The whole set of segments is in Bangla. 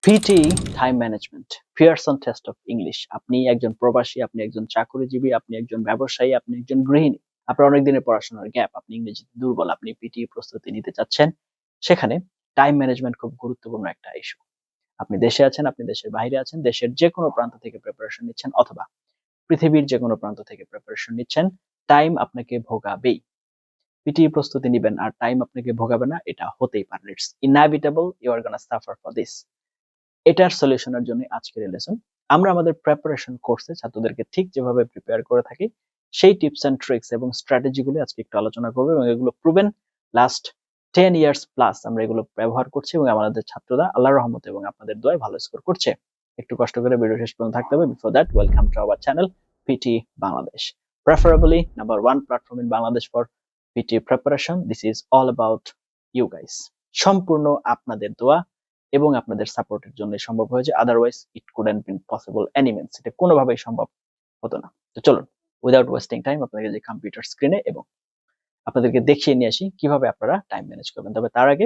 PT time management Pearson test of English. আপনি একজন প্রবাসী, আপনি একজন চাকরিজীবী, আপনি একজন ব্যবসায়ী, আপনি একজন গৃহিণী, আপনার অনেক দিনের পড়াশোনার গ্যাপ, আপনি ইংরেজিতে দুর্বল, আপনি পিটি প্রস্তুতি নিতে চাচ্ছেন, সেখানে টাইম ম্যানেজমেন্ট খুব গুরুত্বপূর্ণ একটা ইস্যু। আপনি দেশে আছেন, আপনি দেশের বাইরে আছেন, দেশের যে কোনো প্রান্ত থেকে প্রিপারেশন নিচ্ছেন অথবা পৃথিবীর যে কোনো প্রান্ত থেকে প্রিপারেশন নিচ্ছেন, টাইম আপনাকে ভোগাবেই। পিটি প্রস্তুতি নিবেন আর টাইম আপনাকে ভোগাবে না, এটা হতেই পারে। It's inevitable, you are gonna suffer for this. এটার সলিউশনের জন্য আজকের এই লেসন। আমরা আমাদের প্রিপারেশন কোর্সে ছাত্রদেরকে ঠিক যেভাবে প্রিপেয়ার করে থাকি, সেই টিপস এন্ড ট্রিক্স এবং স্ট্র্যাটেজি গুলো আজকে একটু আলোচনা করবো, এবং এগুলো প্রুভেন। লাস্ট 10 ইয়ার্স প্লাস আমরা এগুলো ব্যবহার করছি এবং আমাদের ছাত্ররা আল্লাহর রহমতে এবং আপনাদের দোয়ায় ভালো স্কোর করছে। একটু কষ্ট করে ভিডিও শেষ পর্যন্ত থাকতে হবে। Before that, welcome to our channel PT Bangladesh, preferably number one platform in Bangladesh for PT preparation. This is all about you guys. সম্পূর্ণ আপনাদের দোয়া এবং আপনাদের সাপোর্টের জন্য সম্ভব হয়েছে, otherwise it couldn't been possible any means, এটা কোনোভাবেই সম্ভব হতো না। তো চলুন, উইদাউট ওয়েস্টিং টাইম আপনাদের যে কম্পিউটার স্ক্রিনে এবং আপনাদেরকে দেখিয়ে নিয়ে আসি কিভাবে আপনারা টাইম ম্যানেজ করবেন। তবে তার আগে,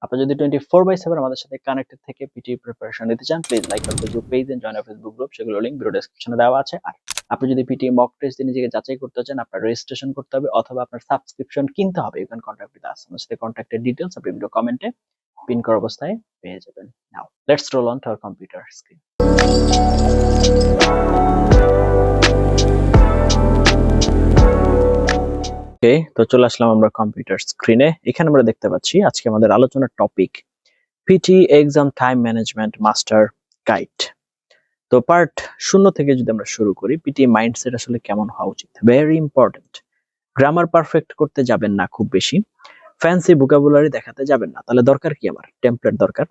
আপনি যদি 24/7 আমাদের সাথে কানেক্টেড থেকে পিটি প্রিপারেশন নিতে চান, please like our Facebook page and join our Facebook group, সেগুলোর লিংক ভিডিও ডেসক্রিপশনে দেওয়া আছে। আর আপনি যদি পিটি মক টেস্ট দিয়ে নিজেকে যাচাই করতে চান, আপনার রেজিস্ট্রেশন করতে হবে অথবা আপনার সাবস্ক্রিপশন কিনতে হবে। You can contact with us. আমাদের সাথে কন্টাক্টের ডিটেইলস আপনি ভিডিও কমেন্টে পিন করা অবস্থায় পেয়ে যাবেন। Now let's roll on to our computer screen. Okay, তো চলে আসলাম আমরা কম্পিউটার স্ক্রিনে। এখানে আমরা দেখতে পাচ্ছি আজকে আমাদের আলোচনার topic PT exam time management master guide. তো পার্ট 0 থেকে যদি আমরা শুরু করি, পিটি মাইন্ডসেট আসলে কেমন হওয়া উচিত, ভেরি ইম্পর্টেন্ট। গ্রামার পারফেক্ট করতে যাবেন না খুব বেশি, ফ্যান্সি ভোকাবুলারি দেখাতে যাবেন না। তাহলে দরকার কি? আমার টেমপ্লেট দরকার,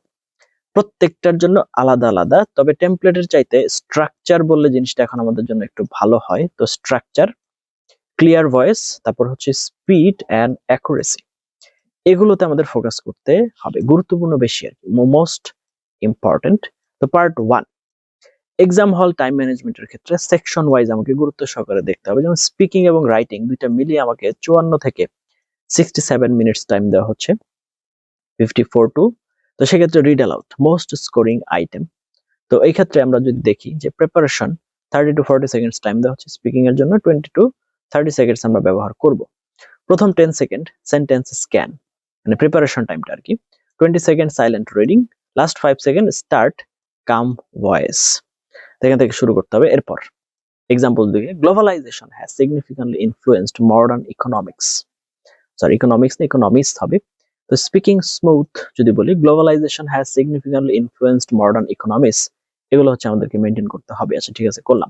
প্রত্যেকটার জন্য আলাদা আলাদা। তবে টেমপ্লেটের চাইতে স্ট্রাকচার বললে জিনিসটা এখন আমাদের জন্য একটু ভালো হয়। তো স্ট্রাকচার, ক্লিয়ার ভয়েস, তারপর হচ্ছে স্পিড অ্যান্ড অ্যাকুরেসি, এগুলোতে আমাদের ফোকাস করতে হবে, গুরুত্বপূর্ণ বেশি আর কি, মোস্ট ইম্পর্টেন্ট। তো পার্ট 1, এক্সাম হল টাইম ম্যানেজমেন্টের ক্ষেত্রে সেকশন ওয়াইজ আমাকে গুরুত্ব সহকারে দেখতে হবে। যেমন স্পিকিং এবং রাইটিং দুইটা মিলিয়ে আমাকে 54 থেকে 67 মিনিটস টাইম দেওয়া হচ্ছে, 54 টু। তো সেক্ষেত্রে read aloud most scoring item. তো এই ক্ষেত্রে আমরা যদি দেখি যে প্রিপারেশন 30 to 40 সেকেন্ডস টাইম দেওয়া হচ্ছে, স্পিকিং এর জন্য 20 to 30 সেকেন্ডস আমরা ব্যবহার করব। প্রথম 10 সেকেন্ড সেন্টেন্স স্ক্যান, মানে প্রিপারেশন টাইমটা আর কি। 20 second silent reading, last 5 second start come voice. এখান থেকে শুরু করতে হবে। এরপর এক্সাম্পল দিকে, globalization has significantly influenced modern economics, sorry economics না ইকোনমিক্স হবে। তো স্পিকিং স্মুথ যদি বলি, globalization has significantly influenced modern economics, এগুলো হচ্ছে আমাদেরকে মেনটেন করতে হবে। আচ্ছা ঠিক আছে, করলাম।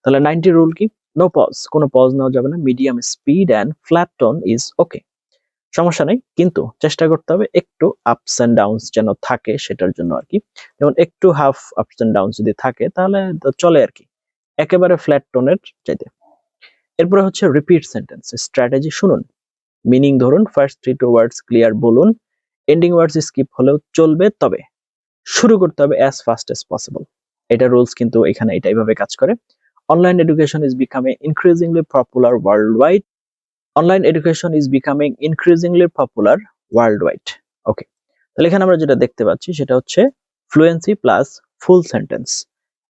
তাহলে 90 রুল কি? নো পজ, কোনো পজ নেওয়া যাবে না, medium speed and flat tone is okay, সমস্যা নেই, কিন্তু চেষ্টা করতে হবে একটু আপস এন্ড ডাউনস যেন থাকে সেটার জন্য আর কি। যেমন একটু হাফ আপস এন্ড ডাউনস যদি থাকে তাহলে তো চলে আর কি, একেবারে ফ্ল্যাট টোনের চাইতে। এরপরে হচ্ছে রিপিট সেন্টেন্স স্ট্র্যাটেজি। শুনুন, মিনিং ধরুন, ফার্স্ট 3 ওয়ার্ডস ক্লিয়ার বলুন, এন্ডিং ওয়ার্ডস স্কিপ হলেও চলবে, তবে শুরু করতে হবে অ্যাজ ফাস্ট অ্যাজ পসিবল। এটা রুলস কিন্তু এখানে এটাই ভাবে কাজ করে। Online education is becoming increasingly popular world wide, online education is becoming increasingly popular world wide. Okay, তাহলে এখানে আমরা যেটা দেখতে পাচ্ছি সেটা হচ্ছে ফ্লুয়েন্সি প্লাস ফুল সেন্টেন্স।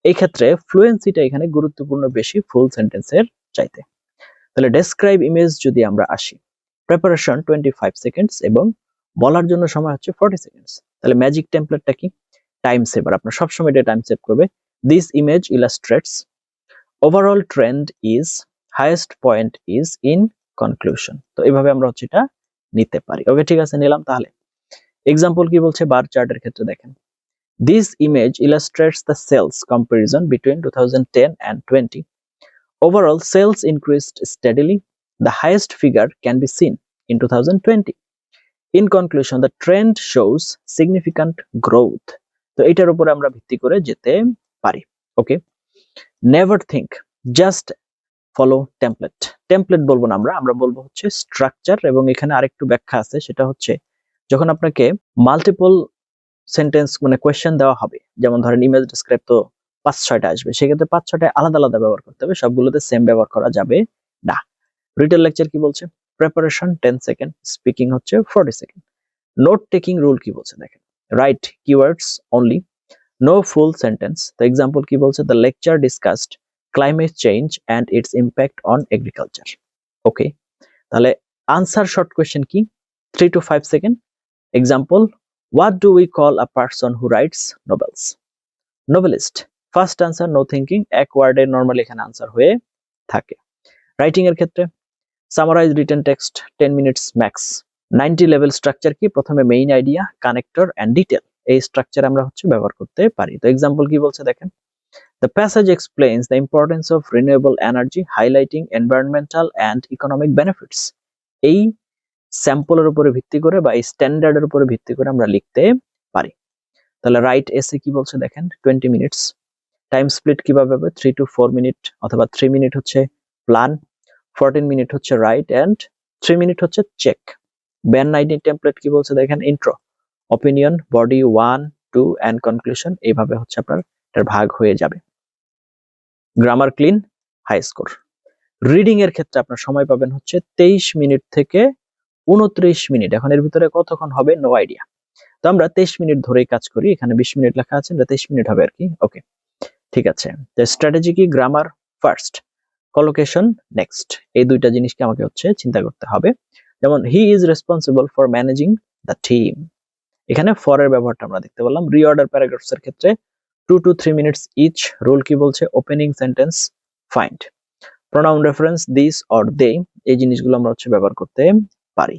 এই ক্ষেত্রে ফ্লুয়েন্সিটা এখানে গুরুত্বপূর্ণ বেশি ফুল সেন্টেন্সের চাইতে। তাহলে ডেসক্রাইব ইমেজ যদি আমরা আসি, প্রিপারেশন 25 সেকেন্ডস এবং বলার জন্য সময় হচ্ছে 40 সেকেন্ডস। তাহলে ম্যাজিক টেমপ্লেটটা কি? টাইম সেভার, আপনার সবসময় এটা টাইম সেভ করবে। This image illustrates overall trend is, highest point is in conclusion. তো এইভাবে আমরা হচ্ছে এটা নিতে পারি। ওকে ঠিক আছে, নিলাম। তাহলে এক্সাম্পল কি বলছে বার চার্টের ক্ষেত্রে দেখেন, this image illustrates the sales comparison between 2010 and 20. Overall sales increased steadily. The highest figure can be seen in 2020. In conclusion, the trend shows significant growth. তো এটার উপরে আমরা ভিত্তি করে যেতে পারি। Okay, never think, just follow template. Template বলবো না, আমরা বলবো হচ্ছে স্ট্রাকচার। এবং এখানে আরেকটু ব্যাখ্যা আছে, সেটা হচ্ছে যখন আপনাকে মাল্টিপল সেন্টেন্স মানে কোয়েশ্চেন দেওয়া হবে, যেমন ধরেন ইমেজ ডেসক্রাইব তো 5-6টা আসবে, সেক্ষেত্রে 5-6টায় আলাদা আলাদা ব্যবহার করতে হবে, সবগুলোতে সেম ব্যবহার করা যাবে না। রিটেল লেকচার কি বলছে? প্রিপারেশন 10 সেকেন্ড, স্পিকিং হচ্ছে 40 সেকেন্ড। নোট টেকিং রুল কি বলছে দেখেন, write keywords only, no full sentence. তো এক্সাম্পল কি বলছে, the lecture discussed climate change and its impact on agriculture. Okay, তাহলে আনসার শর্ট কোয়েশ্চেন কি, 3 to 5 second. Example, what do we call a person who writes novels? Novelist. First answer, no thinking, এক ওয়ার্ডে নরমালি এখানে আনসার হয়ে থাকে। রাইটিং এর ক্ষেত্রে summarize written text 10 minutes max. 90 level structure কি, প্রথমে main idea, connector and detail, এই স্ট্রাকচার আমরা ব্যবহার করতে পারি। তো এক্সাম্পল কি বলছে দেখেন, the passage explains the importance of renewable energy, highlighting environmental and economic benefits. এই স্যাম্পলের উপরে ভিত্তি করে বা এই স্ট্যান্ডার্ডের উপরে ভিত্তি করে আমরা লিখতে পারি। তাহলে রাইট এসে কি বলছে দেখেন, 20 মিনিটস। টাইম স্প্লিট কিভাবে হবে, 3 to 4 মিনিট, অথবা 3 মিনিট হচ্ছে প্ল্যান, 14 মিনিট হচ্ছে রাইট, এন্ড 3 মিনিট হচ্ছে চেক। ব্যান 19 টেমপ্লেট কি বলছে দেখেন, intro, opinion, body 1, 2 and conclusion, এইভাবে আপনার এটার ভাগ হয়ে যাবে। Grammar clean, high score. Reading এর ক্ষেত্রে আপনার সময় পাবেন 23 মিনিট থেকে 29 মিনিট। এখন এর ভিতরে কতক্ষণ হবে নো আইডিয়া, তো আমরা 23 মিনিট ধরেই কাজ করি। এখানে 20 মিনিট লেখা আছে, 23 মিনিট হবে আর কি। ওকে, ঠিক আছে। তো স্ট্র্যাটেজি কি, গ্রামার ফার্স্ট, কলোকেশন নেক্সট, এই দুইটা জিনিসকে আমাকে চিন্তা করতে হবে। যেমন he is responsible for managing the team, এখানে ফর এর ব্যবহারটা আমরা দেখতে পেলাম। রিঅর্ডার প্যারাগ্রাফস এর ক্ষেত্রে 2 to 3 মিনিটস ইচ। রুল কি বলছে, opening sentence find. Pronoun reference this or they, এই জিনিসগুলো আমরা ব্যবহার করতে পারি।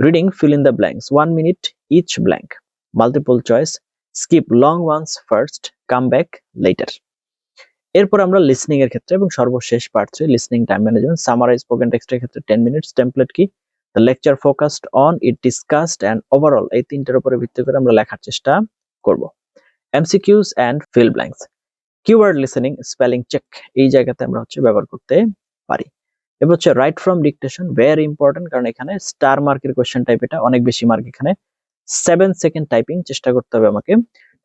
Reading fill in the blanks, 1 minute each blank. Multiple choice, skip long ones first, come back later. এরপর আমরা লিসনিং এর ক্ষেত্রে এবং সর্বশেষ part 3 listening time management. Summarize spoken টেক্সটের ক্ষেত্রে 10 মিনিটস। টেমপ্লেট কি, the lecture focused on, it discussed and overall, এই তিনটার উপরে ভিত্তি করে আমরা লেখার চেষ্টা করব। MCQs and fill blanks, keyword listening, spelling check, এই জায়গাতে আমরা ব্যবহার করতে পারি। এবার write from dictation, very important, কারণ এখানে স্টার মার্কের কোশ্চেন টাইপ, এটা অনেক বেশি মার্ক। এখানে 7 সেকেন্ড টাইপিং চেষ্টা করতে হবে আমাকে।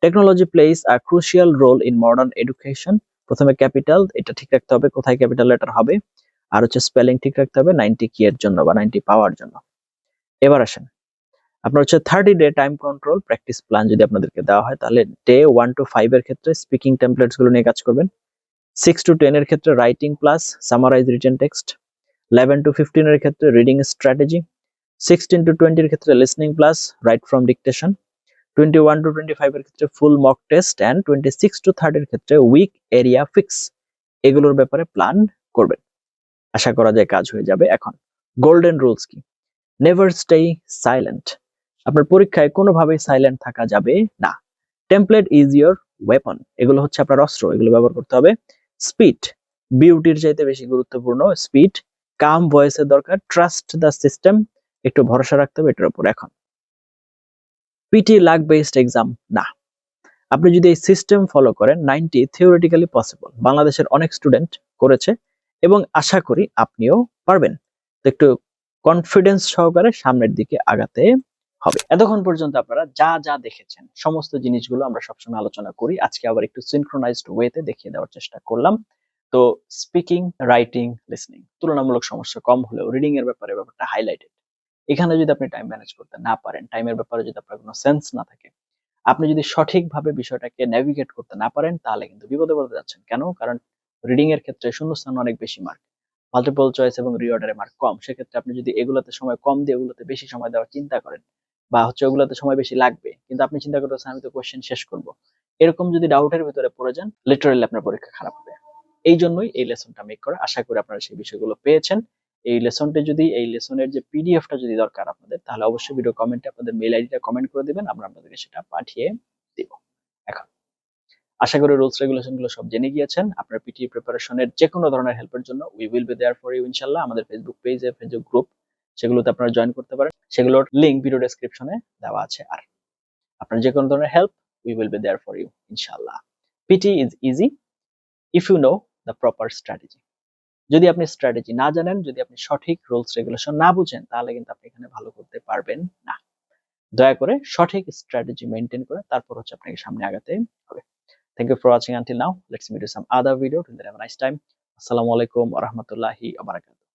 Technology plays a crucial role in modern education, প্রথমে ক্যাপিটাল, এটা ঠিক রাখতে হবে কোথায় ক্যাপিটাল লেটার হবে, আর স্পেলিং ঠিক রাখতে হবে 90 কি এর জন্য বা 90 পাওয়ার জন্য। এবার আসেন, আপনার 30 day time control practice plan যদি আপনাদেরকে দেওয়া হয়, তাহলে ডে 1 to 5 এর ক্ষেত্রে স্পিকিং টেমপ্লেটস গুলো নিয়ে কাজ করবেন। 6 to 10 এর ক্ষেত্রে writing plus summarize written text. 11 to 15 এর ক্ষেত্রে রিডিং স্ট্র্যাটেজি। 16 to 20 এর ক্ষেত্রে listening plus write from dictation. 21 to 25 এর ক্ষেত্রে full mock test, and 26 to 30 এর ক্ষেত্রে উইক এরিয়া ফিক্স, এগুলোর ব্যাপারে প্ল্যান করবেন। আশা করা যায় কাজ হয়ে যাবে। এখন গোল্ডেন রুলস কি, নেভার স্টে সাইলেন্ট, আপনার পরীক্ষায় কোনোভাবেই সাইলেন্ট থাকা যাবে না। টেমপ্লেট ইজ ইয়োর ওয়েপন, এগুলো আপনার অস্ত্র, এগুলো ব্যবহার করতে হবে। স্পিড, বিউটির চাইতে বেশি গুরুত্বপূর্ণ স্পিড। কাম ভয়েসের দরকার। ট্রাস্ট দ্য সিস্টেম, একটু ভরসা রাখতে হবে এটার উপর। এখন পিটি লাক বেসড এক্সাম না, আপনি যদি এই সিস্টেম ফলো করেন 90 থিওরিটিক্যালি পসিবল, বাংলাদেশের অনেক স্টুডেন্ট করেছে এবং আশা করি আপনিও পারবেন। তো একটু কনফিডেন্স সহকারে সামনের দিকে আগাতে হবে। এতক্ষণ পর্যন্ত আপনারা যা যা দেখেছেন সমস্ত জিনিসগুলো আমরা সবসময় আলোচনা করি, আজকে আবার একটু সিনক্রোনাইজড ওয়েতে দেখিয়ে দেওয়ার চেষ্টা করলাম। তো স্পিকিং, রাইটিং, লিসনিং তুলনামূলক সমস্যা কম হলেও রিডিং এর ব্যাপারটা হাইলাইটেড। এখানে যদি আপনি টাইম ম্যানেজ করতে না পারেন, টাইমের ব্যাপারে যদি আপনার কোনো সেন্স না থাকে, আপনি যদি সঠিকভাবে বিষয়টাকে নেভিগেট করতে না পারেন, তাহলে কিন্তু বিপদে পড়তে যাচ্ছেন। কেন? কারণ রিডিং এর ক্ষেত্রে শূন্যস্থান অনেক বেশি মার্ক, মাল্টিপল চয়েস এবং রিঅর্ডারে মার্ক কম। সেক্ষেত্রে আপনি যদি এগুলোতে সময় কম দিয়ে ওগুলোতে বেশি সময় দেওয়ার চিন্তা করেন, বা ওগুলোতে সময় বেশি লাগবে, কিন্তু আপনি চিন্তা করতেছেন আমি তো কোশ্চেন শেষ করব, এরকম যদি ডাউটের ভিতরে পড়ে যান, লিটারালি আপনার পরীক্ষা খারাপ হবে। এই জন্যই এই লেসনটা মেক করা। আশা করি আপনারা সেই বিষয়গুলো পেয়েছেন। এই লেসনের যে পিডিএফটা যদি দরকার আপনাদের, তাহলে অবশ্যই ভিডিও কমেন্টে আপনাদের মেইল আইডিটা কমেন্ট করে দিবেন, আমরা আপনাদেরকে সেটা পাঠিয়ে দিব। এখন আশা করি রুলস রেগুলেশন গুলো সব জেনে গিয়েছেন। আপনার পিটি প্রিপারেশনের যে কোনো ধরনের হেল্পের জন্য we will be there for you ইনশাআল্লাহ। আমাদের ফেসবুক পেজে, ফেসবুক গ্রুপ, সেগুলোতে আপনারা জয়েন করতে পারেন, সেগুলোর লিংক ভিডিও ডেসক্রিপশনে দেওয়া আছে। আর আপনার যে কোনো ধরনের help, we will be there for you ইনশাআল্লাহ। PT is easy if you know the proper strategy. যদি আপনি স্ট্র্যাটেজি না জানেন, যদি আপনি সঠিক রুলস রেগুলেশন না বুঝেন, তাহলে কিন্তু আপনি এখানে ভালো করতে পারবেন না। দয়া করে সঠিক স্ট্র্যাটেজি মেইনটেইন করে তারপর আপনাকে সামনে আগাতে হবে। Thank you for watching until now. Let's meet you some other video. Till then, have a nice time. Assalamu alaikum wa rahmatullahi wa barakatuh.